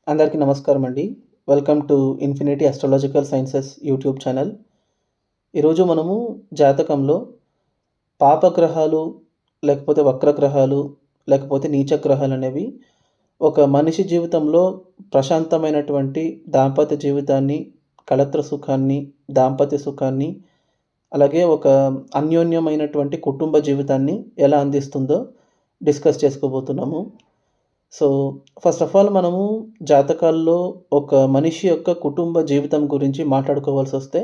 అందరికీ నమస్కారం అండి. Welcome to infinity astrological sciences YouTube channel. ఈరోజు మనము జాతకంలో పాపగ్రహాలు, లేకపోతే వక్రగ్రహాలు, లేకపోతే నీచగ్రహాలు అనేవి ఒక మనిషి జీవితంలో ప్రశాంతమైనటువంటి దాంపత్య జీవితాన్ని, కళత్ర సుఖాన్ని, దాంపత్య సుఖాన్ని, అలాగే ఒక అన్యోన్యమైనటువంటి కుటుంబ జీవితాన్ని ఎలా అందిస్తుందో డిస్కస్ చేసుకోబోతున్నాము. సో, ఫస్ట్ ఆఫ్ ఆల్ మనము జాతకాల్లో ఒక మనిషి యొక్క కుటుంబ జీవితం గురించి మాట్లాడుకోవాల్సొస్తే,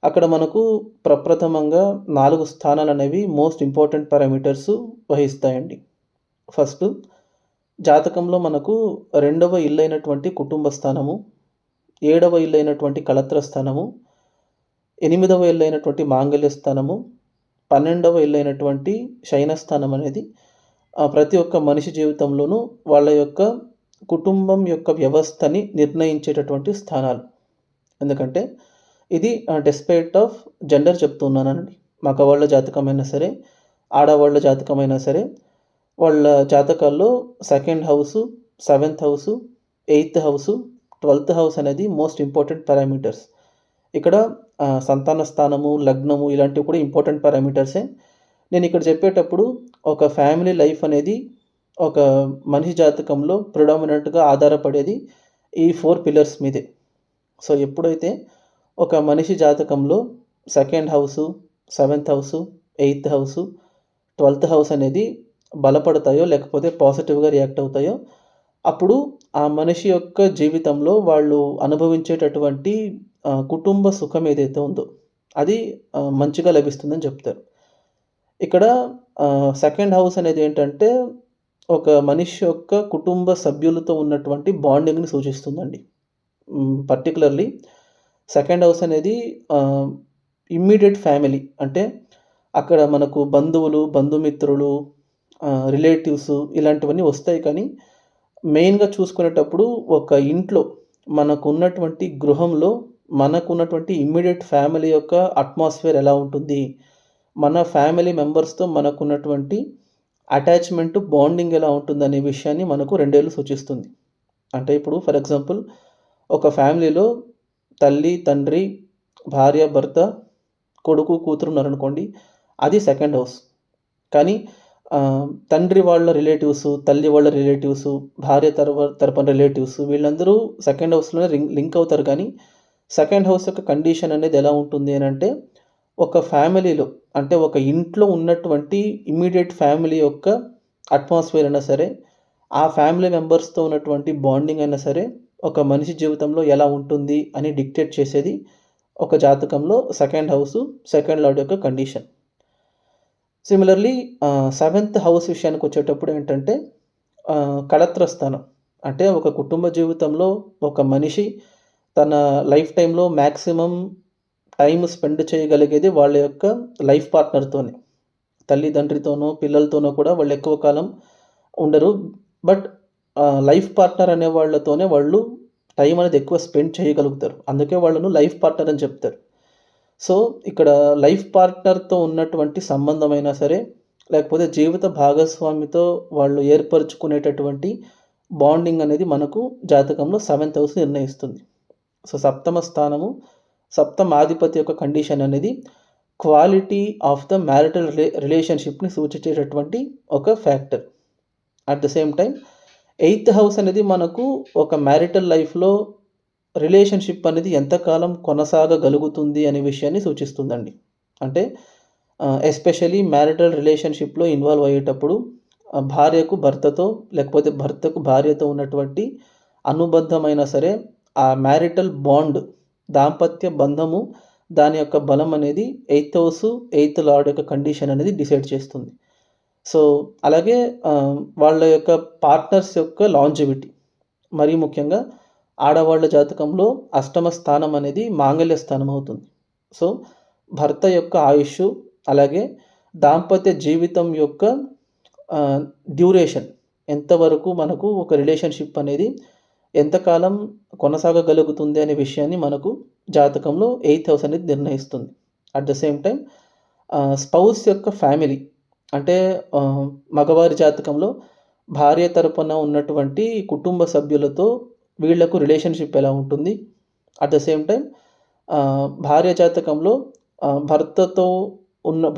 అక్కడ మనకు ప్రప్రథమంగా 4 స్థానాలనేవి మోస్ట్ ఇంపార్టెంట్ పారామీటర్స్ వహిస్తాయండి. ఫస్టు జాతకంలో మనకు రెండవ ఇల్లైనటువంటి కుటుంబ స్థానము, ఏడవ ఇల్లైనటువంటి కళత్ర స్థానము, ఎనిమిదవ ఇల్లైనటువంటి మాంగళ్య స్థానము, 12వ ఇల్లైనటువంటి శయనస్థానం అనేది ప్రతి ఒక్క మనిషి జీవితంలోనూ వాళ్ళ యొక్క కుటుంబం యొక్క వ్యవస్థని నిర్ణయించేటటువంటి స్థానాలు. ఎందుకంటే ఇది డెస్పైట్ ఆఫ్ జెండర్ చెప్తున్నానండి. మగవాళ్ళ జాతకమైనా సరే, ఆడవాళ్ళ జాతకమైనా సరే, వాళ్ళ జాతకాల్లో second house, seventh house, eighth house, 12థ్ హౌస్ అనేది మోస్ట్ ఇంపార్టెంట్ పారామీటర్స్. ఇక్కడ సంతాన స్థానము, లగ్నము ఇలాంటివి కూడా ఇంపార్టెంట్ పారామీటర్సే. నేను ఇక్కడ చెప్పేటప్పుడు ఒక ఫ్యామిలీ లైఫ్ అనేది ఒక మనిషి జాతకంలో ప్రిడామినెంట్‌గా ఆధారపడేది ఈ 4 పిల్లర్స్ మీదే. సో, ఎప్పుడైతే ఒక మనిషి జాతకంలో second house, seventh house, eighth house, 12థ్ హౌస్ అనేది బలపడతాయో, లేకపోతే పాజిటివ్‌గా రియాక్ట్ అవుతాయో, అప్పుడు ఆ మనిషి యొక్క జీవితంలో వాళ్ళు అనుభవించేటటువంటి కుటుంబ సుఖం ఏదైతే ఉందో అది మంచిగా లభిస్తుందని చెప్తారు. ఇక్కడ సెకండ్ హౌస్ అనేది ఏంటంటే, ఒక మనిషి యొక్క కుటుంబ సభ్యులతో ఉన్నటువంటి బాండింగ్‌ని సూచిస్తుందండి. పర్టిక్యులర్‌లీ సెకండ్ హౌస్ అనేది ఇమ్మీడియేట్ ఫ్యామిలీ. అంటే అక్కడ మనకు బంధువులు, బంధుమిత్రులు, రిలేటివ్స్ ఇలాంటివన్నీ వస్తాయి. కానీ మెయిన్‌గా చూసుకునేటప్పుడు ఒక ఇంట్లో మనకున్నటువంటి గృహంలో మనకున్నటువంటి ఇమ్మీడియేట్ ఫ్యామిలీ యొక్క అట్మాస్ఫియర్ ఎలా ఉంటుంది? మన ఫ్యామిలీ మెంబర్స్‌తో మనకున్నటువంటి అటాచ్‌మెంట్, బాండింగ్ ఎలా ఉంటుందనే విషయాన్ని మనకు 2 ఏళ్ళు సూచిస్తుంది. అంటే ఇప్పుడు ఫర్ ఎగ్జాంపుల్ ఒక ఫ్యామిలీలో తల్లి, తండ్రి, భార్య, భర్త, కొడుకు, కూతురు ఉన్నారనుకోండి. అది సెకండ్ హౌస్. కానీ తండ్రి వాళ్ళ రిలేటివ్స్, తల్లి వాళ్ళ రిలేటివ్స్, భార్య తరపున రిలేటివ్స్ వీళ్ళందరూ సెకండ్ హౌస్‌లోనే లింక్ అవుతారు. కానీ సెకండ్ హౌస్ యొక్క కండిషన్ అనేది ఎలా ఉంటుంది అనంటే, ఒక ఫ్యామిలీలో అంటే ఒక ఇంట్లో ఉన్నటువంటి ఇమ్మీడియేట్ ఫ్యామిలీ యొక్క అట్మాస్ఫియర్ అయినా సరే, ఆ ఫ్యామిలీ మెంబర్స్‌తో ఉన్నటువంటి బాండింగ్ అయినా సరే, ఒక మనిషి జీవితంలో ఎలా ఉంటుంది అని డిక్టేట్ చేసేది ఒక జాతకంలో సెకండ్ హౌసు, సెకండ్ లార్డ్ యొక్క కండిషన్. సిమిలర్‌లీ సెవెంత్ హౌస్ విషయానికొచ్చేటప్పుడు ఏంటంటే కళత్ర స్థానం. అంటే ఒక కుటుంబ జీవితంలో ఒక మనిషి తన లైఫ్ టైమ్‌లో మాక్సిమం టైమ్ స్పెండ్ చేయగలిగేది వాళ్ళ యొక్క లైఫ్ పార్ట్నర్‌తోనే. తల్లిదండ్రితోనో, పిల్లలతోనో కూడా వాళ్ళు ఎక్కువ కాలం ఉండరు. బట్ లైఫ్ పార్ట్నర్ అనే వాళ్ళతోనే వాళ్ళు టైం అనేది ఎక్కువ స్పెండ్ చేయగలుగుతారు. అందుకే వాళ్ళను లైఫ్ పార్ట్నర్ అని చెప్తారు. సో, ఇక్కడ లైఫ్ పార్ట్నర్‌తో ఉన్నటువంటి సంబంధమైనా సరే, లేకపోతే జీవిత భాగస్వామితో వాళ్ళు ఏర్పరుచుకునేటటువంటి బాండింగ్ అనేది మనకు జాతకంలో సెవెంత్ హౌస్ నిర్ణయిస్తుంది. సో, సప్తమ స్థానము, సప్తమాధిపతి యొక్క కండిషన్ అనేది క్వాలిటీ ఆఫ్ ద మ్యారిటల్ రిలేషన్‌షిప్‌ని సూచించేటటువంటి ఒక factor. At the same time eighth house అనేది మనకు ఒక మ్యారిటల్ లైఫ్‌లో రిలేషన్‌షిప్ అనేది ఎంతకాలం కొనసాగగలుగుతుంది అనే విషయాన్ని సూచిస్తుందండి. అంటే ఎస్పెషల్లీ మ్యారిటల్ రిలేషన్‌షిప్‌లో ఇన్వాల్వ్ అయ్యేటప్పుడు భార్యకు భర్తతో, లేకపోతే భర్తకు భార్యతో ఉన్నటువంటి అనుబంధమైనా సరే, ఆ మ్యారిటల్ బాండ్, దాంపత్య బంధము, దాని యొక్క బలం అనేది ఎయిత్ హౌసు, ఎయిత్ లార్డ్ యొక్క కండిషన్ అనేది డిసైడ్ చేస్తుంది. సో, అలాగే వాళ్ళ యొక్క పార్ట్నర్స్ యొక్క లాంజివిటీ. మరీ ముఖ్యంగా ఆడవాళ్ళ జాతకంలో అష్టమ స్థానం అనేది మాంగళ్య స్థానం అవుతుంది. సో, భర్త యొక్క ఆయుష్షు, అలాగే దాంపత్య జీవితం యొక్క డ్యూరేషన్ ఎంతవరకు మనకు ఒక రిలేషన్‌షిప్ అనేది ఎంతకాలం కొనసాగగలుగుతుంది అనే విషయాన్ని మనకు జాతకంలో ఎయిత్ హౌస్ అనేది నిర్ణయిస్తుంది. At the same time spouse యొక్క ఫ్యామిలీ అంటే మగవారి జాతకంలో భార్య తరపున ఉన్నటువంటి కుటుంబ సభ్యులతో వీళ్ళకు రిలేషన్షిప్ ఎలా ఉంటుంది. అట్ ద సేమ్ టైం భార్య జాతకంలో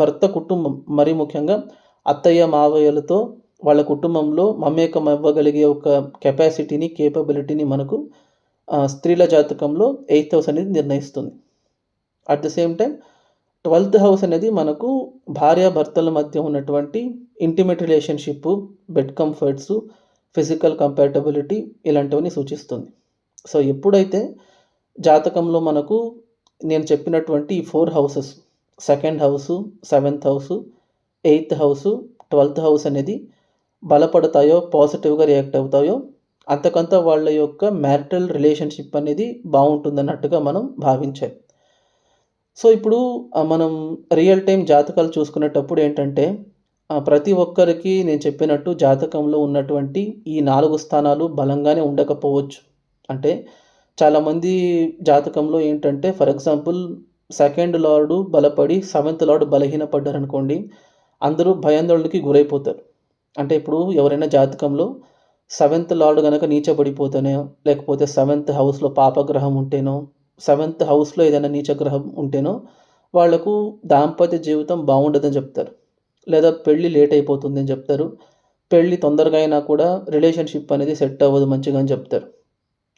భర్త కుటుంబం, మరీ ముఖ్యంగా అత్తయ్య మావయ్యలతో వాళ్ళ కుటుంబంలో మమేకం అవ్వగలిగే ఒక కెపాసిటీని, కేపబిలిటీని మనకు స్త్రీల జాతకంలో 8th హౌస్ అనేది నిర్ణయిస్తుంది. At the same time 12th house అనేది మనకు భార్యాభర్తల మధ్య ఉన్నటువంటి intimate relationship, bed comforts, physical compatibility ఇలాంటివన్నీ సూచిస్తుంది. సో ఎప్పుడైతే జాతకంలో మనకు నేను చెప్పినటువంటి ఈ 4 houses, 2nd house, 7th house, 8th house, 12th house అనేది బలపడతాయో, పాజిటివ్‌గా రియాక్ట్ అవుతాయో, అంతకంత వాళ్ళ యొక్క మ్యారిటల్ రిలేషన్షిప్ అనేది బావుంటుందన్నట్టుగా మనం భావించాలి. సో ఇప్పుడు మనం రియల్ టైమ్ జాతకాలు చూసుకునేటప్పుడు ఏంటంటే, ప్రతి ఒక్కరికి నేను చెప్పినట్టు జాతకంలో ఉన్నటువంటి ఈ 4 స్థానాలు బలంగానే ఉండకపోవచ్చు. అంటే చాలామంది జాతకంలో ఏంటంటే, ఫర్ ఎగ్జాంపుల్ 2nd లార్డు బలపడి 7th లార్డ్ బలహీనపడ్డారనుకోండి, అందరూ భయాందోళనకి గురైపోతారు. అంటే ఇప్పుడు ఎవరైనా జాతకంలో 7th లార్డ్ గనక నీచబడిపోతేనో, లేకపోతే 7th హౌస్‌లో పాపగ్రహం ఉంటేనో, 7th హౌస్‌లో ఏదైనా నీచగ్రహం ఉంటేనో, వాళ్లకు దాంపత్య జీవితం బావుండదని చెప్తారు. లేదా పెళ్లి లేట్ అయిపోతుందని చెప్తారు. పెళ్లి తొందరగా అయినా కూడా రిలేషన్‌షిప్ అనేది సెట్ అవ్వదు మంచిగా అని చెప్తారు.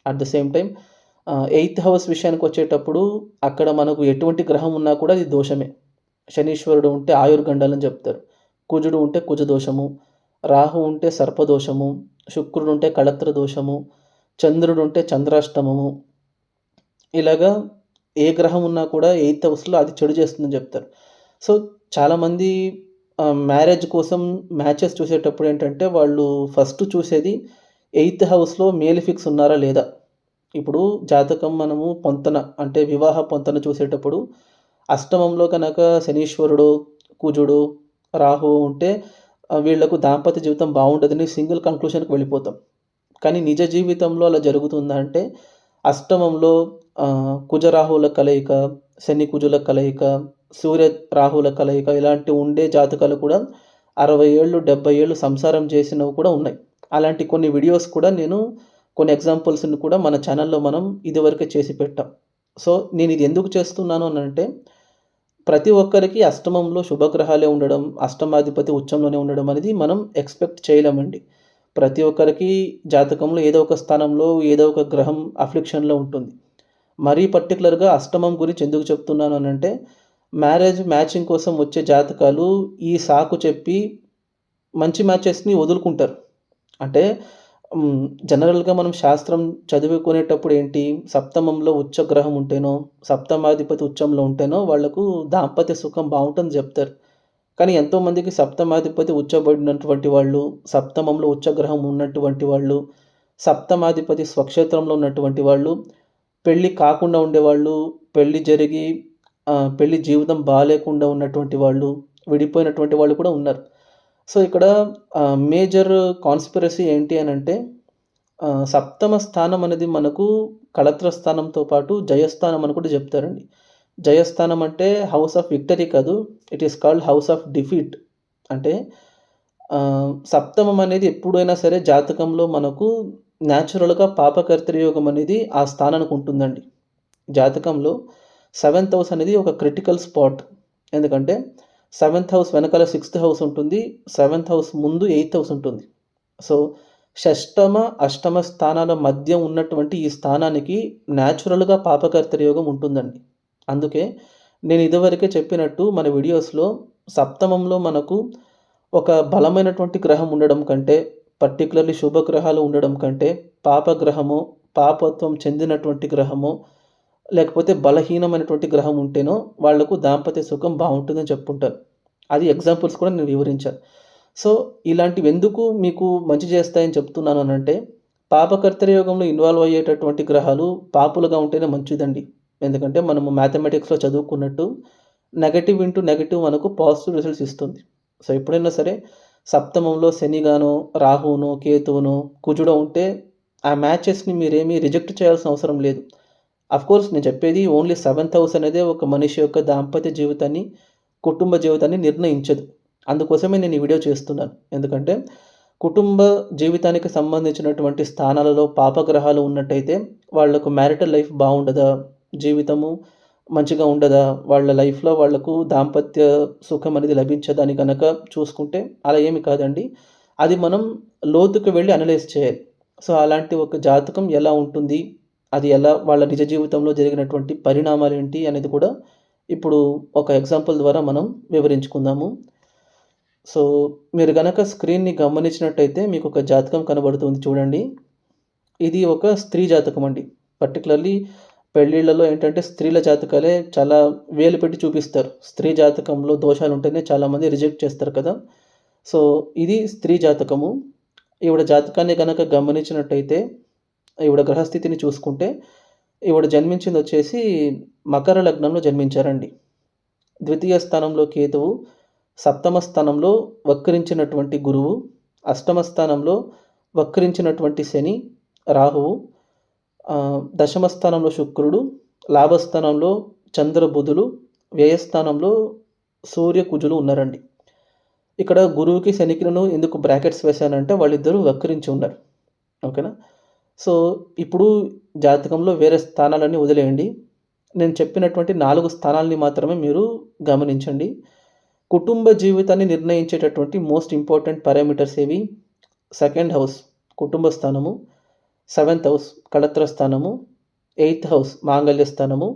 At the same time 8th house విషయానికొచ్చేటప్పుడు అక్కడ మనకు ఎటువంటి గ్రహం ఉన్నా కూడా అది దోషమే. శనీశ్వరుడు ఉంటే ఆయుర్గండాలని చెప్తారు. కుజుడు ఉంటే కుజ దోషము, రాహు ఉంటే సర్పదోషము, శుక్రుడు ఉంటే కళత్ర దోషము, చంద్రుడు ఉంటే చంద్రాష్టమము. ఇలాగా ఏ గ్రహం ఉన్నా కూడా 8th హౌస్‌లో అది చెడు చేస్తుందని చెప్తారు. సో చాలామంది మ్యారేజ్ కోసం మ్యాచెస్ చూసేటప్పుడు ఏంటంటే, వాళ్ళు ఫస్ట్ చూసేది 8th హౌస్‌లో మేలిఫిక్స్ ఉన్నారా లేదా. ఇప్పుడు జాతకం మనము పొంతన అంటే వివాహ పొంతన చూసేటప్పుడు అష్టమంలో కనుక శనీశ్వరుడు, కుజుడు, రాహువు ఉంటే వీళ్లకు దాంపత్య జీవితం బావుండదని సింగిల్ కంక్లూషన్‌కి వెళ్ళిపోతాం. కానీ నిజ జీవితంలో అలా జరుగుతుందా అంటే, అష్టమంలో కుజరాహువుల కలయిక, శని కుజుల కలయిక, సూర్య రాహువుల కలయిక ఇలాంటి ఉండే జాతకాలు కూడా 60 ఏళ్ళు, 70 ఏళ్ళు సంసారం చేసినవి కూడా ఉన్నాయి. అలాంటి కొన్ని వీడియోస్ కూడా నేను కొన్ని ఎగ్జాంపుల్స్‌ని కూడా మన ఛానల్‌లో మనం ఇదివరకే చేసి పెట్టాం. సో నేను ఇది ఎందుకు చేస్తున్నాను అనంటే, ప్రతి ఒక్కరికి అష్టమంలో శుభగ్రహాలే ఉండడం, అష్టమాధిపతి ఉచ్చంలోనే ఉండడం అనేది మనం ఎక్స్‌పెక్ట్ చేయలేమండి. ప్రతి ఒక్కరికి జాతకంలో ఏదో ఒక స్థానంలో ఏదో ఒక గ్రహం అఫ్లిక్షన్‌లో ఉంటుంది. మరీ పర్టిక్యులర్‌గా అష్టమం గురించి ఎందుకు చెప్తున్నాను అనంటే, మ్యాచింగ్ కోసం వచ్చే జాతకాలు ఈ సాకు చెప్పి మంచి మ్యాచెస్‌ని వదులుకుంటారు. అంటే జనరల్‌గా మనం శాస్త్రం చదువుకునేటప్పుడు ఏంటి, సప్తమంలో ఉచ్చ గ్రహం ఉంటేనో, సప్తమాధిపతి ఉచ్చంలో ఉంటేనో వాళ్లకు దాంపత్య సుఖం బావుంటుందని చెప్తారు. కానీ ఎంతోమందికి సప్తమాధిపతి ఉచ్చబడినటువంటి వాళ్ళు, సప్తమంలో ఉచ్చగ్రహం ఉన్నటువంటి వాళ్ళు, సప్తమాధిపతి స్వక్షేత్రంలో ఉన్నటువంటి వాళ్ళు, పెళ్లి కాకుండా ఉండేవాళ్ళు, పెళ్లి జరిగి పెళ్లి జీవితం బాలేకుండా ఉన్నటువంటి వాళ్ళు, విడిపోయినటువంటి వాళ్ళు కూడా ఉన్నారు. సో ఇక్కడ మేజర్ కాన్స్పిరసీ ఏంటి అనంటే, సప్తమ స్థానం అనేది మనకు కళత్ర స్థానంతో పాటు జయస్థానం అని కూడా చెప్తారండి. జయస్థానం అంటే హౌస్ ఆఫ్ విక్టరీ కాదు, it is called house of defeat. అంటే సప్తమం అనేది ఎప్పుడైనా సరే జాతకంలో మనకు న్యాచురల్‌గా పాపకర్తృయోగం అనేది ఆ స్థానానికి ఉంటుందండి. జాతకంలో 7th హౌస్ అనేది ఒక క్రిటికల్ స్పాట్. ఎందుకంటే 7th హౌస్ వెనకాల 6th హౌస్ ఉంటుంది. 7th హౌస్ ముందు 8th హౌస్ ఉంటుంది. సో షష్టమ, అష్టమ స్థానాల మధ్య ఉన్నటువంటి ఈ స్థానానికి న్యాచురల్‌గా పాపకర్తృయోగం ఉంటుందండి. అందుకే నేను ఇదివరకే చెప్పినట్టు మన వీడియోస్‌లో సప్తమంలో మనకు ఒక బలమైనటువంటి గ్రహం ఉండడం కంటే, పర్టిక్యులర్‌లీ శుభగ్రహాలు ఉండడం కంటే, పాపగ్రహమో, పాపత్వం చెందినటువంటి గ్రహమో, లేకపోతే బలహీనమైనటువంటి గ్రహం ఉంటేనో వాళ్లకు దాంపత్య సుఖం బావుంటుందని చెప్పుకుంటారు. అది ఎగ్జాంపుల్స్ కూడా నేను వివరించాను. సో ఇలాంటివి ఎందుకు మీకు మంచి చేస్తాయని చెప్తున్నాను అనంటే, పాపకర్తృయోగంలో ఇన్వాల్వ్ అయ్యేటటువంటి గ్రహాలు పాపులుగా ఉంటేనే మంచిదండి. ఎందుకంటే మనము మ్యాథమెటిక్స్‌లో చదువుకున్నట్టు నెగెటివ్ ఇంటూ నెగెటివ్ మనకు పాజిటివ్ రిజల్ట్స్ ఇస్తుంది. సో ఎప్పుడైనా సరే సప్తమంలో శనిగానో, రాహువునో, కేతువునో, కుజుడో ఉంటే ఆ మ్యాచెస్‌ని మీరేమీ రిజెక్ట్ చేయాల్సిన అవసరం లేదు. అఫ్‌కోర్స్ నేను చెప్పేది ఓన్లీ 7th హౌస్ అనేదే ఒక మనిషి యొక్క దాంపత్య జీవితాన్ని, కుటుంబ జీవితాన్ని నిర్ణయించదు. అందుకోసమే నేను ఈ వీడియో చేస్తున్నాను. ఎందుకంటే కుటుంబ జీవితానికి సంబంధించినటువంటి స్థానాలలో పాపగ్రహాలు ఉన్నట్టయితే వాళ్ళకు మ్యారిటల్ లైఫ్ బాగుండదా? జీవితము మంచిగా ఉండదా? వాళ్ళ లైఫ్‌లో వాళ్ళకు దాంపత్య సుఖం అనేది లభించదా అని గనక చూసుకుంటే అలా ఏమి కాదండి. అది మనం లోతుకు వెళ్లి అనలైజ్ చేయాలి. సో, అలాంటి ఒక జాతకం ఎలా ఉంటుంది? అది ఎలా వాళ్ళ నిజ జీవితంలో జరిగినటువంటి పరిణామాలేంటి అనేది కూడా ఇప్పుడు ఒక ఎగ్జాంపుల్ ద్వారా మనం వివరించుకుందాము. సో, మీరు గనక స్క్రీన్‌ని గమనించినట్టయితే మీకొక జాతకం కనబడుతుంది చూడండి. ఇది ఒక స్త్రీ జాతకం అండి. పర్టిక్యులర్‌లీ పెళ్ళిళ్ళలో ఏంటంటే స్త్రీల జాతకాలే చాలా వేలు పెట్టి చూపిస్తారు. స్త్రీ జాతకంలో దోషాలుంటేనే చాలామంది రిజెక్ట్ చేస్తారు కదా! సో, ఇది స్త్రీ జాతకము. ఈవిడ జాతకాన్ని గనక గమనించినట్టయితే, ఈవిడ గ్రహస్థితిని చూసుకుంటే, ఈవిడ జన్మించిందొచ్చేసి మకర లగ్నంలో జన్మించారండి. ద్వితీయ స్థానంలో కేతువు, సప్తమ స్థానంలో వక్రించినటువంటి గురువు, అష్టమ స్థానంలో వక్రించినటువంటి శని, రాహువు, దశమ స్థానంలో శుక్రుడు, లాభస్థానంలో చంద్ర, బుధులు, వ్యయస్థానంలో సూర్య, కుజులు ఉన్నారండి. ఇక్కడ గురువుకి, శనికిను ఎందుకు బ్రాకెట్స్ వేశానంటే వాళ్ళిద్దరూ వక్రించి ఉన్నారు. ఓకేనా? సో, ఇప్పుడు జాతకంలో వేరే స్థానాలన్నీ వదిలేయండి. నేను చెప్పినటువంటి 4 స్థానాల్ని మాత్రమే మీరు గమనించండి. కుటుంబ జీవితాన్ని నిర్ణయించేటటువంటి మోస్ట్ ఇంపార్టెంట్ పారామీటర్స్ ఏవి? సెకండ్ హౌస్ కుటుంబ స్థానము, సెవెంత్ హౌస్ కళత్ర స్థానము, ఎయిత్ హౌస్ మాంగళ్య స్థానము,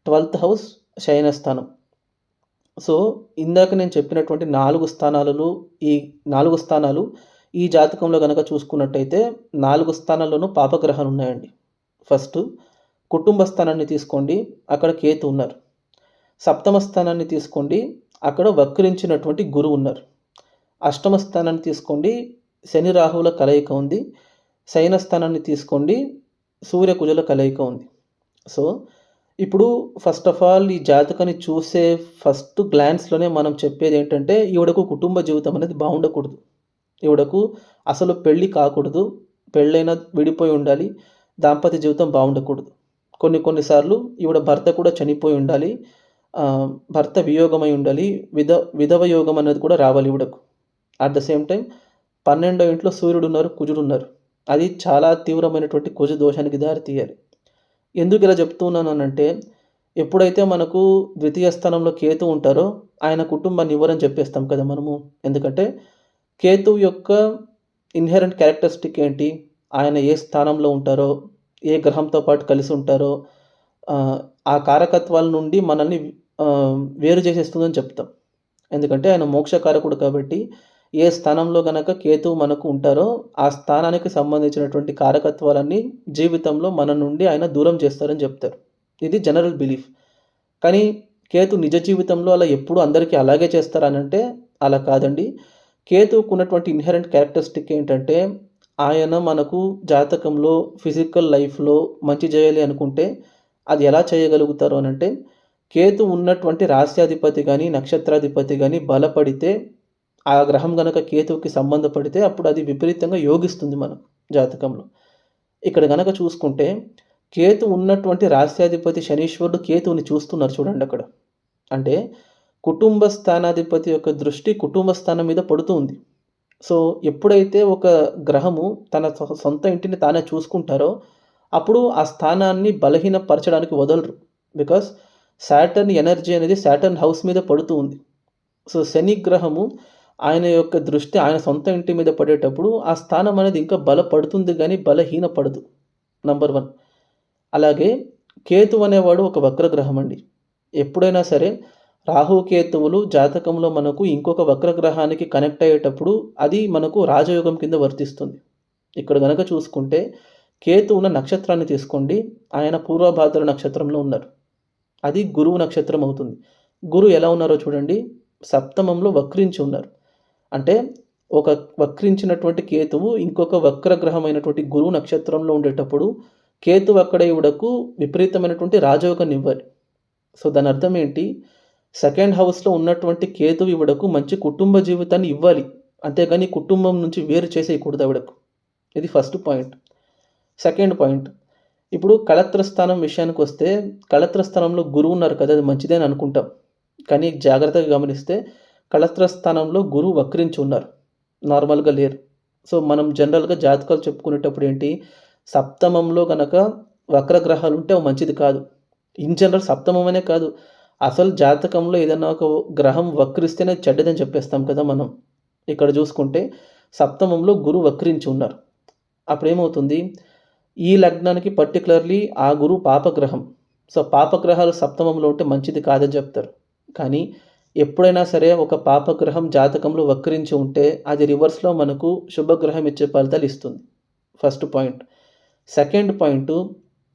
12థ్ హౌస్ శయన స్థానం. సో, ఇందాక నేను చెప్పినటువంటి 4 స్థానాలలో ఈ 4 స్థానాలు ఈ జాతకంలో గనక చూసుకున్నట్టయితే 4 స్థానాల్లోనూ పాపగ్రహాలు ఉన్నాయండి. ఫస్టు కుటుంబ స్థానాన్ని తీసుకోండి. అక్కడ కేతు ఉన్నారు. సప్తమ స్థానాన్ని తీసుకోండి. అక్కడ వక్రించినటువంటి గురువు ఉన్నారు. అష్టమ స్థానాన్ని తీసుకోండి. శని, రాహువుల కలయిక ఉంది. శయన స్థానాన్ని తీసుకోండి. సూర్య, కుజుల కలయిక ఉంది. సో, ఇప్పుడు ఫస్ట్ ఆఫ్ ఆల్ ఈ జాతకాన్ని చూసే ఫస్ట్ గ్లాన్స్‌లోనే మనం చెప్పేదేంటంటే ఈవిడకు కుటుంబ జీవితం అనేది బాగుండకూడదు. ఈవిడకు అసలు పెళ్లి కాకూడదు. పెళ్ళైనా విడిపోయి ఉండాలి. దాంపత్య జీవితం బాగుండకూడదు. కొన్ని సార్లు ఈవిడ భర్త కూడా చనిపోయి ఉండాలి. భర్త వియోగమై ఉండాలి. విధవ యోగం అనేది కూడా రావాలి ఈవిడకు. అట్ ద సేమ్ టైమ్ 12వ ఇంట్లో సూర్యుడున్నారు, కుజుడున్నారు. అది చాలా తీవ్రమైనటువంటి కుజ దోషానికి దారి తీయాలి. ఎందుకు ఇలా చెప్తున్నానంటే, ఎప్పుడైతే మనకు ద్వితీయ స్థానంలో కేతు ఉంటారో ఆయన కుటుంబాన్ని ఇవ్వరని చెప్పేస్తాం కదా మనము. ఎందుకంటే కేతువు యొక్క ఇన్హెరెంట్ క్యారెక్టరిస్టిక్ ఏంటి? ఆయన ఏ స్థానంలో ఉంటారో, ఏ గ్రహంతో పాటు కలిసి ఉంటారో, ఆ కారకత్వాల నుండి మనల్ని వేరు చేసేస్తుందని చెప్తాం. ఎందుకంటే ఆయన మోక్షకారకుడు కాబట్టి, ఏ స్థానంలో గనక కేతువు మనకు ఉంటారో, ఆ స్థానానికి సంబంధించినటువంటి కారకత్వాలన్నీ జీవితంలో మన నుండి ఆయన దూరం చేస్తారని చెప్తారు. ఇది జనరల్ బిలీఫ్. కానీ కేతు నిజ జీవితంలో అలా ఎప్పుడు అందరికీ అలాగే చేస్తారనంటే అలా కాదండి. కేతువుకున్నటువంటి ఇన్హెరెంట్ క్యారెక్టరిస్టిక్ ఏంటంటే, ఆయన మనకు జాతకంలో ఫిజికల్ లైఫ్‌లో మంచి చేయాలి అనుకుంటే, అది ఎలా చేయగలుగుతారు అనంటే, కేతు ఉన్నటువంటి రాశ్యాధిపతి గాని, నక్షత్రాధిపతి గాని బలపడితే, ఆ గ్రహం గనక కేతువుకి సంబంధపడితే అప్పుడు అది విపరీతంగా యోగిస్తుంది మనకు జాతకంలో. ఇక్కడ గనక చూసుకుంటే, కేతు ఉన్నటువంటి రాశ్యాధిపతి శనీశ్వరుడు కేతువుని చూస్తున్నారు చూడండి అక్కడ. అంటే కుటుంబ స్థానాధిపతి యొక్క దృష్టి కుటుంబ స్థానం మీద పడుతూ ఉంది. సో, ఎప్పుడైతే ఒక గ్రహము తన సొంత ఇంటిని తానే చూసుకుంటారో, అప్పుడు ఆ స్థానాన్ని బలహీనపరచడానికి వదలరు. బికాస్ సాటర్న్ ఎనర్జీ అనేది సాటర్న్ హౌస్ మీద పడుతూ ఉంది. సో, శని గ్రహము ఆయన యొక్క దృష్టి ఆయన సొంత ఇంటి మీద పడేటప్పుడు ఆ స్థానం అనేది ఇంకా బలపడుతుంది గానీ బలహీనపడదు. నంబర్ 1. అలాగే కేతువు అనేవాడు ఒక వక్రగ్రహం అండి. ఎప్పుడైనా సరే రాహు, కేతువులు జాతకంలో మనకు ఇంకొక వక్రగ్రహానికి కనెక్ట్ అయ్యేటప్పుడు అది మనకు రాజయోగం కింద వర్తిస్తుంది. ఇక్కడ గనక చూసుకుంటే కేతు ఉన్న నక్షత్రాన్ని తీసుకోండి. ఆయన పూర్వభాద్ర నక్షత్రంలో ఉన్నారు. అది గురువు నక్షత్రం అవుతుంది. గురువు ఎలా ఉన్నారో చూడండి. సప్తమంలో వక్రించి ఉన్నారు. అంటే ఒక వక్రించినటువంటి కేతువు ఇంకొక వక్రగ్రహమైనటువంటి గురువు నక్షత్రంలో ఉండేటప్పుడు కేతువు అక్కడ ఈవిడకు విపరీతమైనటువంటి రాజయోగాన్ని ఇవ్వాలి. సో, దాని అర్థం ఏంటి? సెకండ్ హౌస్‌లో ఉన్నటువంటి కేతువు ఈవిడకు మంచి కుటుంబ జీవితాన్ని ఇవ్వాలి. అంతేగాని కుటుంబం నుంచి వేరు చేసేయకూడదు ఆవిడకు. ఇది ఫస్ట్ పాయింట్. సెకండ్ పాయింట్, ఇప్పుడు కళత్ర స్థానం విషయానికొస్తే కళత్ర స్థానంలో గురువు ఉన్నారు కదా! అది మంచిదే అని అనుకుంటాం. కానీ జాగ్రత్తగా గమనిస్తే కళత్ర స్థానంలో గురువు వక్రించి ఉన్నారు. నార్మల్‌గా లేరు. సో, మనం జనరల్‌గా జాతకాలు చెప్పుకునేటప్పుడు ఏంటి, సప్తమంలో గనక వక్రగ్రహాలుంటే మంచిది కాదు. ఇన్ జనరల్ సప్తమం అనే కాదు, అసలు జాతకంలో ఏదైనా ఒక గ్రహం వక్రిస్తేనే చెడ్డదని చెప్పేస్తాం కదా మనం. ఇక్కడ చూసుకుంటే సప్తమంలో గురువు వక్రించి ఉన్నారు. అప్పుడేమవుతుంది, ఈ లగ్నానికి పర్టిక్యులర్‌లీ ఆ గురువు పాపగ్రహం. సో, పాపగ్రహాలు సప్తమంలో ఉంటే మంచిది కాదని చెప్తారు. కానీ ఎప్పుడైనా సరే ఒక పాపగ్రహం జాతకంలో వక్రించి ఉంటే అది రివర్స్‌లో మనకు శుభగ్రహం ఇచ్చే ఫలితాలు ఇస్తుంది. First point. సెకండ్ పాయింటు,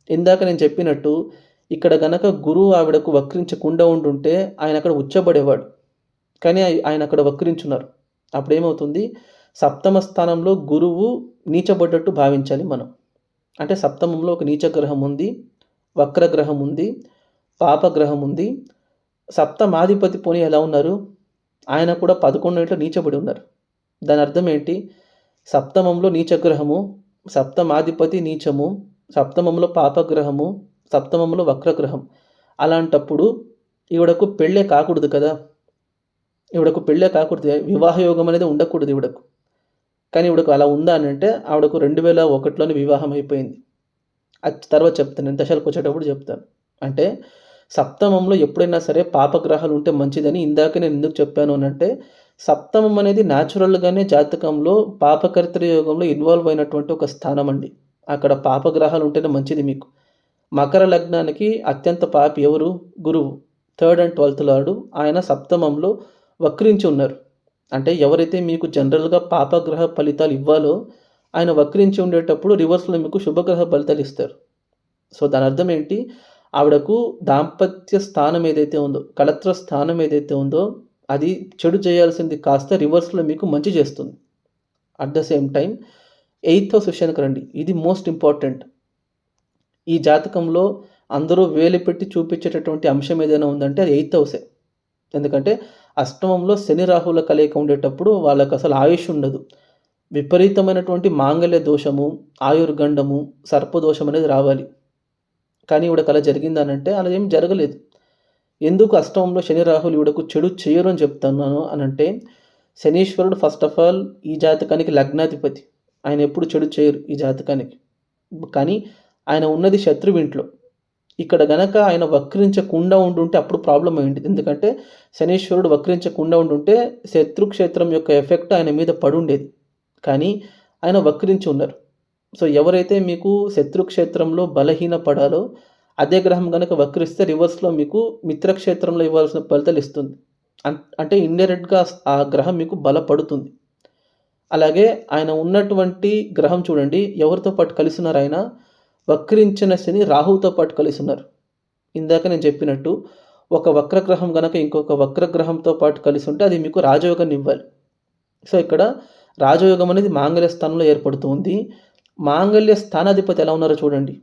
ఇందాక నేను చెప్పినట్టు ఇక్కడ గనక గురువు ఆవిడకు వక్రించకుండా ఉండుంటే ఆయన అక్కడ ఉచ్చబడేవాడు. కానీ ఆయన అక్కడ వక్రించున్నారు. అప్పుడేమవుతుంది, సప్తమ స్థానంలో గురువు నీచబడ్డట్టు భావించాలి మనం. అంటే సప్తమంలో ఒక నీచ గ్రహం ఉంది, వక్రగ్రహం ఉంది, పాపగ్రహం ఉంది. సప్తమాధిపతి పోనీ ఎలా ఉన్నారు, ఆయన కూడా 11 నీచబడి ఉన్నారు. దాని అర్థం ఏంటి, సప్తమంలో నీచగ్రహము, సప్తమాధిపతి నీచము, సప్తమంలో పాపగ్రహము, సప్తమంలో వక్రగ్రహం. అలాంటప్పుడు ఈవిడకు పెళ్ళే కాకూడదు కదా, ఈవిడకు పెళ్ళే కాకూడదు, వివాహ యోగం అనేది ఉండకూడదు ఈవిడకు. కానీ ఈవిడకు అలా ఉందా అని అంటే ఆవిడకు 2001లోనే వివాహం అయిపోయింది. అది తర్వాత చెప్తాను, నేను దశలకు వచ్చేటప్పుడు చెప్తాను. అంటే సప్తమంలో ఎప్పుడైనా సరే పాపగ్రహాలు ఉంటే మంచిదని ఇందాక నేను ఎందుకు చెప్పాను అనంటే, సప్తమం అనేది న్యాచురల్‌గానే జాతకంలో పాపకర్తృ యోగంలో ఇన్వాల్వ్ అయినటువంటి ఒక స్థానం అండి. అక్కడ పాపగ్రహాలు ఉంటేనే మంచిది మీకు. మకర లగ్నానికి అత్యంత పాపి ఎవరు, గురువు. 3rd అండ్ 12th లార్డు ఆయన సప్తమంలో వక్రించి ఉన్నారు. అంటే ఎవరైతే మీకు జనరల్‌గా పాపగ్రహ ఫలితాలు ఇవ్వాలో ఆయన వక్రించి ఉండేటప్పుడు రివర్స్‌లో మీకు శుభగ్రహ ఫలితాలు ఇస్తారు. సో, దాని అర్థం ఏంటి, ఆవిడకు దాంపత్య స్థానం ఏదైతే ఉందో, కళత్ర స్థానం ఏదైతే ఉందో అది చెడు చేయాల్సింది కాస్త రివర్స్‌లో మీకు మంచి చేస్తుంది. At the same time 8th house విషయానికి రండి. ఇది మోస్ట్ ఇంపార్టెంట్. ఈ జాతకంలో అందరూ వేలు పెట్టి చూపించేటటువంటి అంశం ఏదైనా ఉందంటే అది 8th హౌసే. ఎందుకంటే అష్టమంలో శని రాహువుల కలయిక ఉండేటప్పుడు వాళ్ళకసలు ఆయుష్ ఉండదు. విపరీతమైనటువంటి మాంగళ్య దోషము, ఆయుర్గండము, సర్పదోషం అనేది రావాలి. కానీ ఈవిడకి అలా జరిగిందనంటే అలా ఏం జరగలేదు. ఎందుకు అష్టమంలో శని రాహులు ఈవిడకు చెడు చేయరు అని చెప్తున్నాను అనంటే, శనీశ్వరుడు ఫస్ట్ ఆఫ్ ఆల్ ఈ జాతకానికి లగ్నాధిపతి. ఆయన ఎప్పుడు చెడు చేయరు ఈ జాతకానికి. కానీ ఆయన ఉన్నది శత్రువింట్లో. ఇక్కడ గనక ఆయన వక్రించకుండా ఉండుంటే అప్పుడు ప్రాబ్లమ్ అయ్యుండేది. ఎందుకంటే శనీశ్వరుడు వక్రించకుండా ఉండుంటే శత్రుక్షేత్రం యొక్క ఎఫెక్ట్ ఆయన మీద పడుండేది. కానీ ఆయన వక్రించి ఉన్నారు. సో, ఎవరైతే మీకు శత్రుక్షేత్రంలో బలహీన పడాలో అదే గ్రహం గనక వక్రిస్తే రివర్స్‌లో మీకు మిత్రక్షేత్రంలో ఇవ్వాల్సిన ఫలితాలు ఇస్తుంది. అంటే ఇండైరెక్ట్‌గా ఆ గ్రహం మీకు బలపడుతుంది. అలాగే ఆయన ఉన్నటువంటి గ్రహం చూడండి ఎవరితో పాటు కలిసున్నారు ఆయన, వక్రించిన శని రాహువుతో పాటు కలిసున్నారు. ఇందాక నేను చెప్పినట్టు ఒక వక్రగ్రహం గనక ఇంకొక వక్రగ్రహంతో పాటు కలిసుంటే అది మీకు రాజయోగాన్నివ్వాలి. సో, ఇక్కడ రాజయోగం అనేది మాంగళ్య స్థానంలో ఏర్పడుతుంది. మాంగళ్య స్థానాధిపతి ఎలా ఉన్నారో చూడండి.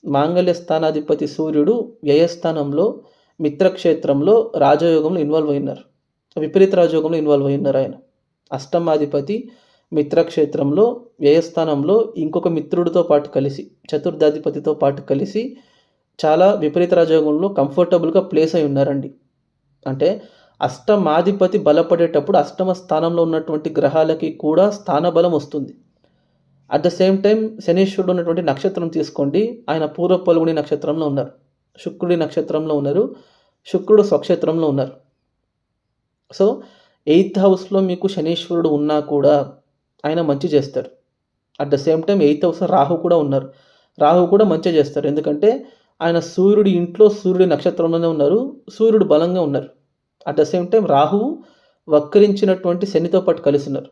మాంగళ్య స్థానాధిపతి సూర్యుడు వ్యయస్థానంలో మిత్రక్షేత్రంలో రాజయోగంలో ఇన్వాల్వ్ అయినారు. విపరీత రాజయోగంలో ఇన్వాల్వ్ అయినారు ఆయన. అష్టమాధిపతి మిత్రక్షేత్రంలో వ్యయస్థానంలో ఇంకొక మిత్రుడితో పాటు కలిసి, చతుర్థాధిపతితో పాటు కలిసి చాలా విపరీత రాజయోగంలో కంఫర్టబుల్‌గా ప్లేస్ అయి ఉన్నారండి. అంటే అష్టమాధిపతి బలపడేటప్పుడు అష్టమ స్థానంలో ఉన్నటువంటి గ్రహాలకి కూడా స్థానబలం వస్తుంది. అట్ ద సేమ్ టైమ్ శనీశ్వరుడు ఉన్నటువంటి నక్షత్రం తీసుకోండి, ఆయన పూర్వ పల్గుని నక్షత్రంలో ఉన్నారు. శుక్రుడి నక్షత్రంలో ఉన్నారు. శుక్రుడు స్వక్షేత్రంలో ఉన్నారు. సో, 8th హౌస్‌లో మీకు శనీశ్వరుడు ఉన్నా కూడా ఆయన మంచి చేస్తారు. At the same time 8th హౌస్‌లో రాహు కూడా ఉన్నారు. రాహు కూడా మంచే చేస్తారు. ఎందుకంటే ఆయన సూర్యుడి ఇంట్లో సూర్యుడి నక్షత్రంలోనే ఉన్నారు. సూర్యుడు బలంగా ఉన్నారు. అట్ ద సేమ్ టైమ్ రాహువు వక్రించినటువంటి శనితో పాటు కలిసి ఉన్నారు.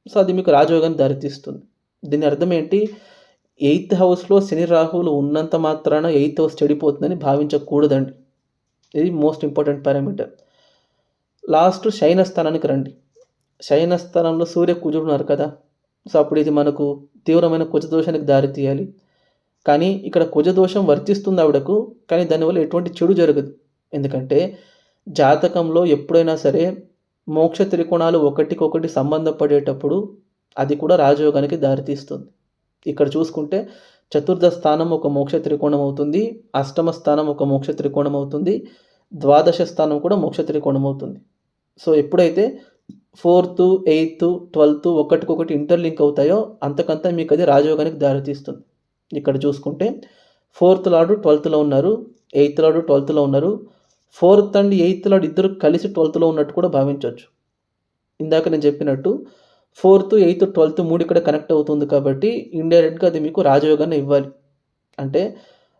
సో, అది మీకు రాజయోగానికి దారితీస్తుంది. దీని అర్థం ఏంటి, 8th హౌస్‌లో శని రాహువులు ఉన్నంత మాత్రాన 8th హౌస్ చెడిపోతుందని భావించకూడదండి. ఇది మోస్ట్ ఇంపార్టెంట్ పారామీటర్. లాస్ట్ శయనస్థానానికి రండి. శయనస్థానంలో సూర్య కుజుడు ఉన్నారు కదా. సో, అప్పుడు ఇది మనకు తీవ్రమైన కుజదోషానికి దారితీయాలి. కానీ ఇక్కడ కుజదోషం వర్తిస్తుంది ఆవిడకు. కానీ దానివల్ల ఎటువంటి చెడు జరగదు. ఎందుకంటే జాతకంలో ఎప్పుడైనా సరే మోక్ష త్రికోణాలు ఒకటికొకటి సంబంధపడేటప్పుడు అది కూడా రాజయోగానికి దారితీస్తుంది. ఇక్కడ చూసుకుంటే చతుర్థ స్థానం ఒక మోక్ష త్రికోణం అవుతుంది. అష్టమ స్థానం ఒక మోక్ష త్రికోణం అవుతుంది. ద్వాదశ స్థానం కూడా మోక్ష త్రికోణం అవుతుంది. సో, ఎప్పుడైతే 4థ్, 8థ్, 12థ్ ఒకటికొకటి ఇంటర్‌లింక్ అవుతాయో అంతకంతా మీకది రాజయోగానికి దారితీస్తుంది. ఇక్కడ చూసుకుంటే 4థ్ లార్డ్ 12థ్‌లో ఉన్నారు. 8థ్ లార్డ్ 12థ్‌లో ఉన్నారు. 4థ్ అండ్ 8థ్ లార్డ్ ఇద్దరు కలిసి 12థ్‌లో ఉన్నట్టు కూడా భావించొచ్చు. ఇందాక నేను చెప్పినట్టు 4థ్, 8థ్, 12థ్ 3 ఇక్కడ కనెక్ట్ అవుతుంది కాబట్టి ఇండైరెక్ట్‌గా అది మీకు రాజయోగాన్ని ఇవ్వాలి. అంటే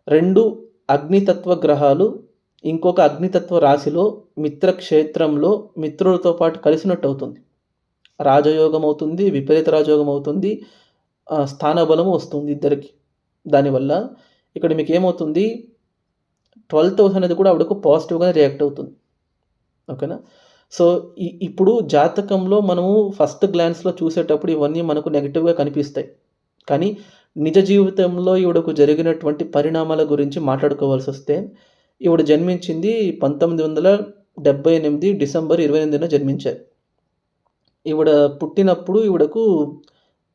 2 అగ్నితత్వ గ్రహాలు ఇంకొక అగ్నితత్వ రాశిలో మిత్రక్షేత్రంలో మిత్రులతో పాటు కలిసినట్టు అవుతుంది. రాజయోగం అవుతుంది, విపరీత రాజయోగం అవుతుంది, స్థానబలము వస్తుంది ఇద్దరికి. దానివల్ల ఇక్కడ మీకేమవుతుంది 12th హౌస్ అనేది కూడా ఆవిడకు పాజిటివ్‌గానే రియాక్ట్ అవుతుంది. ఓకేనా? సో, ఇప్పుడు జాతకంలో మనము ఫస్ట్ గ్లాన్స్‌లో చూసేటప్పుడు ఇవన్నీ మనకు నెగెటివ్‌గా కనిపిస్తాయి. కానీ నిజ జీవితంలో ఈవిడకు జరిగినటువంటి పరిణామాల గురించి మాట్లాడుకోవాల్సొస్తే, ఈవిడ జన్మించింది 1978 డిసెంబర్ 28న జన్మించారు. ఈవిడ పుట్టినప్పుడు ఈవిడకు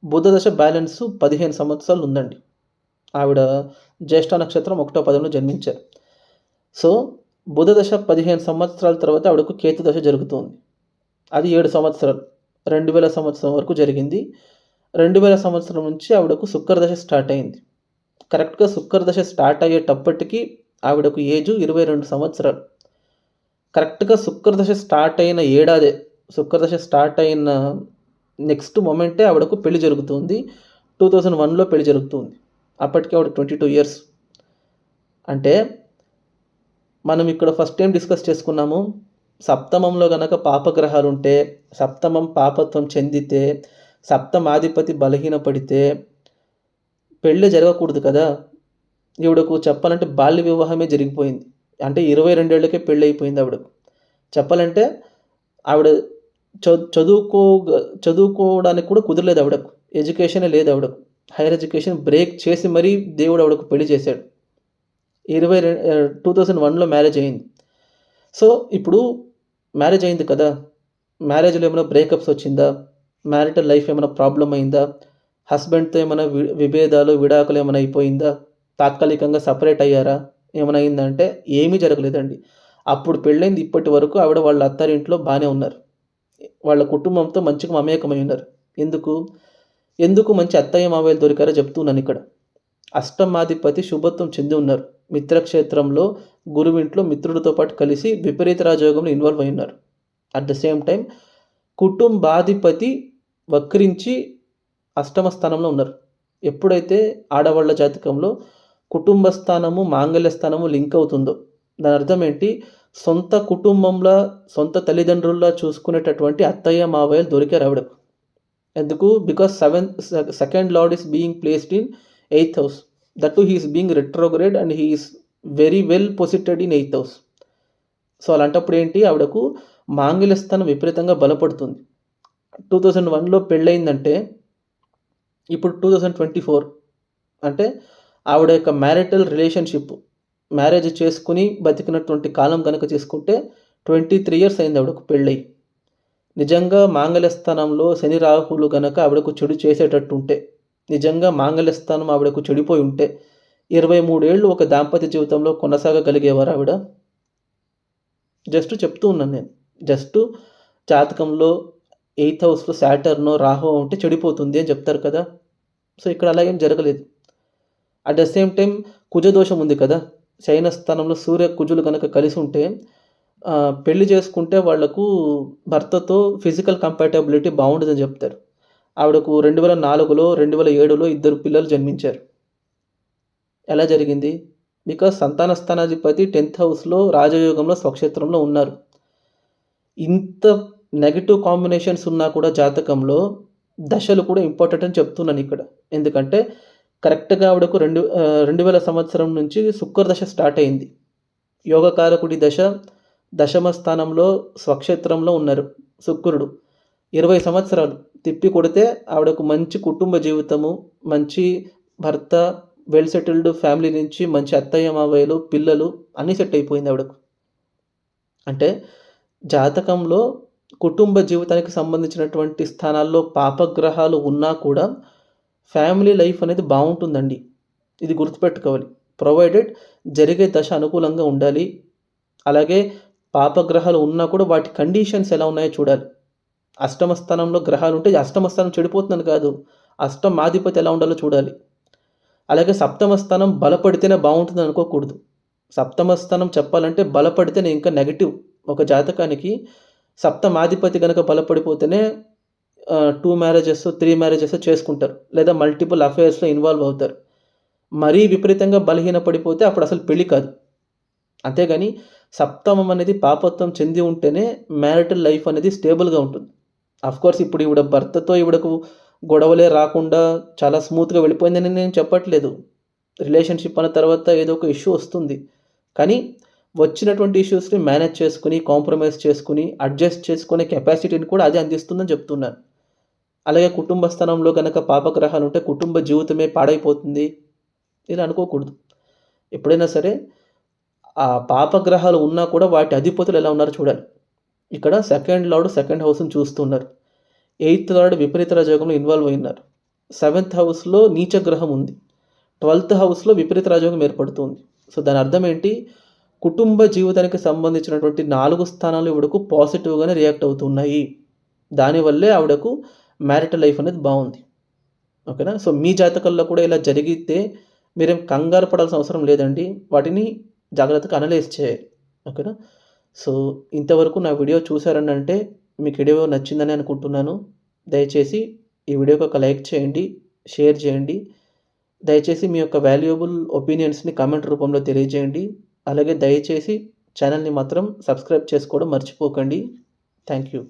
బుధ దశ బ్యాలెన్సు 15 సంవత్సరాలు ఉందండి. ఆవిడ జ్యేష్ఠ నక్షత్రం 1వ పాదంలో జన్మించారు. సో, బుధ దశ 15 సంవత్సరాల తర్వాత ఆవిడకు కేతు దశ జరుగుతుంది. అది 7 సంవత్సరాలు. 2000 సంవత్సరం వరకు జరిగింది. 2000 సంవత్సరం నుంచి ఆవిడకు శుక్రదశ స్టార్ట్ అయింది. కరెక్ట్‌గా శుక్రదశ స్టార్ట్ అయ్యేటప్పటికి ఆవిడకు ఏజు 22 సంవత్సరాలు. కరెక్ట్‌గా శుక్రదశ స్టార్ట్ అయిన ఏడాదే, శుక్రదశ స్టార్ట్ అయిన నెక్స్ట్ మొమెంటే ఆవిడకు పెళ్లి జరుగుతుంది. 2001లో పెళ్లి జరుగుతుంది. అప్పటికి ఆవిడ 22 ఇయర్స్. అంటే మనం ఇక్కడ ఫస్ట్ ఏం డిస్కస్ చేసుకున్నాము, సప్తమంలో గనక పాపగ్రహాలుంటే, సప్తమం పాపత్వం చెందితే, సప్తమాధిపతి బలహీనపడితే పెళ్ళి జరగకూడదు కదా! ఈవిడకు చెప్పాలంటే బాల్య వివాహమే జరిగిపోయింది. అంటే 22 ఏళ్ళకే పెళ్ళైపోయింది ఆవిడకు. చెప్పాలంటే ఆవిడ చదువుకోవడానికి కూడా కుదరలేదు ఆవిడకు. ఎడ్యుకేషనే లేదు ఆవిడకు. హైయర్ ఎడ్యుకేషన్ బ్రేక్ చేసి మరీ దేవుడు ఆవిడకు పెళ్లి చేశాడు. 2001లో మ్యారేజ్ అయింది. సో, ఇప్పుడు మ్యారేజ్ అయింది కదా! మ్యారేజ్‌లో ఏమైనా బ్రేకప్స్ వచ్చిందా? మ్యారిటల్ లైఫ్ ఏమైనా ప్రాబ్లమ్ అయిందా? హస్బెండ్‌తో ఏమైనా విభేదాలు, విడాకులు ఏమైనా అయిపోయిందా? తాత్కాలికంగా సెపరేట్ అయ్యారా? ఏమైనా అయిందంటే ఏమీ జరగలేదండి. అప్పుడు పెళ్ళైంది ఇప్పటి వరకు ఆవిడ వాళ్ళ అత్తారింట్లో బానే ఉన్నారు. వాళ్ళ కుటుంబంతో మంచిగా మమేకమై ఉన్నారు. ఎందుకు మంచి అత్తయ్య మావయ్యలు దొరికారో చెప్తున్నానిక్కడ. అష్టమాధిపతి శుభత్వం చెంది ఉన్నారు. మిత్రక్షేత్రంలో గురువింట్లో మిత్రుడితో పాటు కలిసి విపరీత రాజయోగంలో ఇన్వాల్వ్ అయి ఉన్నారు. అట్ ద సేమ్ టైం కుటుంబాధిపతి వక్రించి అష్టమ స్థానంలో ఉన్నారు. ఎప్పుడైతే ఆడవాళ్ళ జాతకంలో కుటుంబ స్థానము, మాంగళ్య స్థానము లింక్ అవుతుందో దాని అర్థం ఏంటి? సొంత కుటుంబంలా, సొంత తల్లిదండ్రుల్లా చూసుకునేటటువంటి అత్తయ్య, మావయ్యలు దొరికారు ఆవిడకు. ఎందుకు? Because second lord is being placed in 8th house. That two he is being retrograde and he is very well posited in 8th house. So, అలాంటప్పుడు ఏంటి ఆవిడకు మాంగళ్య స్థానం విపరీతంగా బలపడుతుంది. 2001లో పెళ్ళయిందంటే ఇప్పుడు 2024 అంటే ఆవిడ యొక్క మ్యారిటల్ రిలేషన్‌షిప్, మ్యారేజ్ చేసుకొని బతికినటువంటి కాలం గనక తీసుకుంటే 23 ఇయర్స్ అయింది ఆవిడకు పెళ్ళై. నిజంగా మాంగళ్య స్థానంలో శని, రాహువులు గనక ఆవిడకు చెడు చేసేటట్టుంటే, నిజంగా మాంగళ్య స్థానం ఆవిడకు చెడిపోయి ఉంటే 23 ఏళ్ళు ఒక దాంపత్య జీవితంలో కొనసాగగలిగేవారా ఆవిడ? జస్ట్ చెప్తూ ఉన్నాను నేను. జస్ట్ జాతకంలో 8th హౌస్‌లో సాటర్నో, రాహువో ఉంటే చెడిపోతుంది అని చెప్తారు కదా! సో, ఇక్కడ అలా ఏం జరగలేదు. అట్ ద సేమ్ టైమ్ కుజదోషం ఉంది కదా! శయన స్థానంలో సూర్య, కుజులు గనక కలిసి ఉంటే పెళ్లి చేసుకుంటే వాళ్లకు భర్తతో ఫిజికల్ కంపాటబిలిటీ బావుండదని చెప్తారు. ఆవిడకు 2004లో, 2007లో ఇద్దరు పిల్లలు జన్మించారు. ఎలా జరిగింది? బికాస్ సంతాన స్థానాధిపతి 10th హౌస్‌లో రాజయోగంలో స్వక్షేత్రంలో ఉన్నారు. ఇంత నెగెటివ్ కాంబినేషన్స్ ఉన్నా కూడా జాతకంలో దశలు కూడా ఇంపార్టెంట్ అని చెప్తున్నానిక్కడ. ఎందుకంటే కరెక్ట్‌గా ఆవిడకు 2000 సంవత్సరం నుంచి శుక్రదశ స్టార్ట్ అయింది. యోగకారకుడి దశ దశమ స్థానంలో స్వక్షేత్రంలో ఉన్నారు శుక్రుడు. 20 సంవత్సరాలు తిప్పి కొడితే ఆవిడకు మంచి కుటుంబ జీవితము, మంచి భర్త, వెల్ సెటిల్డ్ ఫ్యామిలీ నుంచి మంచి అత్తయ్య, మావయ్యలు, పిల్లలు అన్నీ సెట్ అయిపోయింది ఆవిడకు. అంటే జాతకంలో కుటుంబ జీవితానికి సంబంధించినటువంటి స్థానాల్లో పాపగ్రహాలు ఉన్నా కూడా ఫ్యామిలీ లైఫ్ అనేది బావుంటుందండి. ఇది గుర్తుపెట్టుకోవాలి. ప్రొవైడెడ్ జరిగే దశ అనుకూలంగా ఉండాలి. అలాగే పాపగ్రహాలు ఉన్నా కూడా వాటి కండిషన్స్ ఎలా ఉన్నాయో చూడాలి. అష్టమ స్థానంలో గ్రహాలుంటే అష్టమ స్థానం చెడిపోతుందని కాదు. అష్టమాధిపతి ఎలా ఉండాలో చూడాలి. అలాగే సప్తమ స్థానం బలపడితేనే బావుంటుందని అనుకోకూడదు. సప్తమ స్థానం చెప్పాలంటే బలపడితేనే ఇంకా నెగెటివ్. ఒక జాతకానికి సప్తమాధిపతి గనక బలపడిపోతేనే 2 మ్యారేజెస్, 3 మ్యారేజెస్ చేసుకుంటారు. లేదా మల్టిపుల్ అఫైర్స్‌లో ఇన్వాల్వ్ అవుతారు. మరీ విపరీతంగా బలహీనపడిపోతే అప్పుడసలు పెళ్లి కాదు. అంతేగాని సప్తమం అనేది పాపత్వం చెంది ఉంటేనే మ్యారిటల్ లైఫ్ అనేది స్టేబుల్‌గా ఉంటుంది. ఆఫ్‌కోర్స్ ఇప్పుడు ఈవిడ భర్తతో ఈవిడకు గొడవలే రాకుండా చాలా స్మూత్‌గా వెళ్ళిపోయిందని నేను చెప్పట్లేదు. రిలేషన్‌షిప్ అన్న తర్వాత ఏదో ఒక ఇష్యూ వస్తుంది. కానీ వచ్చినటువంటి ఇష్యూస్‌ని మేనేజ్ చేసుకొని, కాంప్రమైజ్ చేసుకొని, అడ్జస్ట్ చేసుకునే కెపాసిటీని కూడా అదే అందిస్తుందని చెప్తున్నాను. అలాగే కుటుంబ స్థానంలో గనక పాపగ్రహాలుంటే కుటుంబ జీవితమే పాడైపోతుంది. ఇలా అనుకోకూడదు. ఎప్పుడైనా సరే ఆ పాపగ్రహాలు ఉన్నా కూడా వాటి అధిపతులు ఎలా ఉన్నారో చూడాలి. ఇక్కడ సెకండ్ లార్డ్ సెకండ్ హౌస్‌ని చూస్తున్నారు. ఎయిత్ లార్డ్ విపరీత రాజయోగంలో ఇన్వాల్వ్ అయ్యున్నారు. సెవెంత్ హౌస్‌లో నీచ గ్రహం ఉంది. 12థ్ హౌస్‌లో విపరీత రాజయోగం ఏర్పడుతుంది. సో, దాని అర్థం ఏంటి? కుటుంబ జీవితానికి సంబంధించినటువంటి 4 స్థానాలు ఈవిడకు పాజిటివ్‌గానే రియాక్ట్ అవుతున్నాయి. దానివల్లే ఆవిడకు మ్యారిటల్ లైఫ్ అనేది బావుంది. ఓకేనా? సో, మీ జాతకంలో కూడా ఇలా జరిగితే మీరేం కంగారు పడాల్సిన అవసరం లేదండి. వాటిని జాగ్రత్తగా అనలైజ్ చేయాలి. ఓకేనా? సో, ఇంతవరకు నా వీడియో చూసారనంటే మీకు వీడియో నచ్చిందని అనుకుంటున్నాను. దయచేసి ఈ వీడియోకి ఒక లైక్ చేయండి, షేర్ చేయండి. దయచేసి మీ యొక్క వాల్యుయబుల్ ఒపీనియన్స్‌ని కామెంట్ రూపంలో తెలియజేయండి. అలాగే దయచేసి ఛానెల్‌ని మాత్రం సబ్స్క్రైబ్ చేసుకోవడం మర్చిపోకండి. Thank you.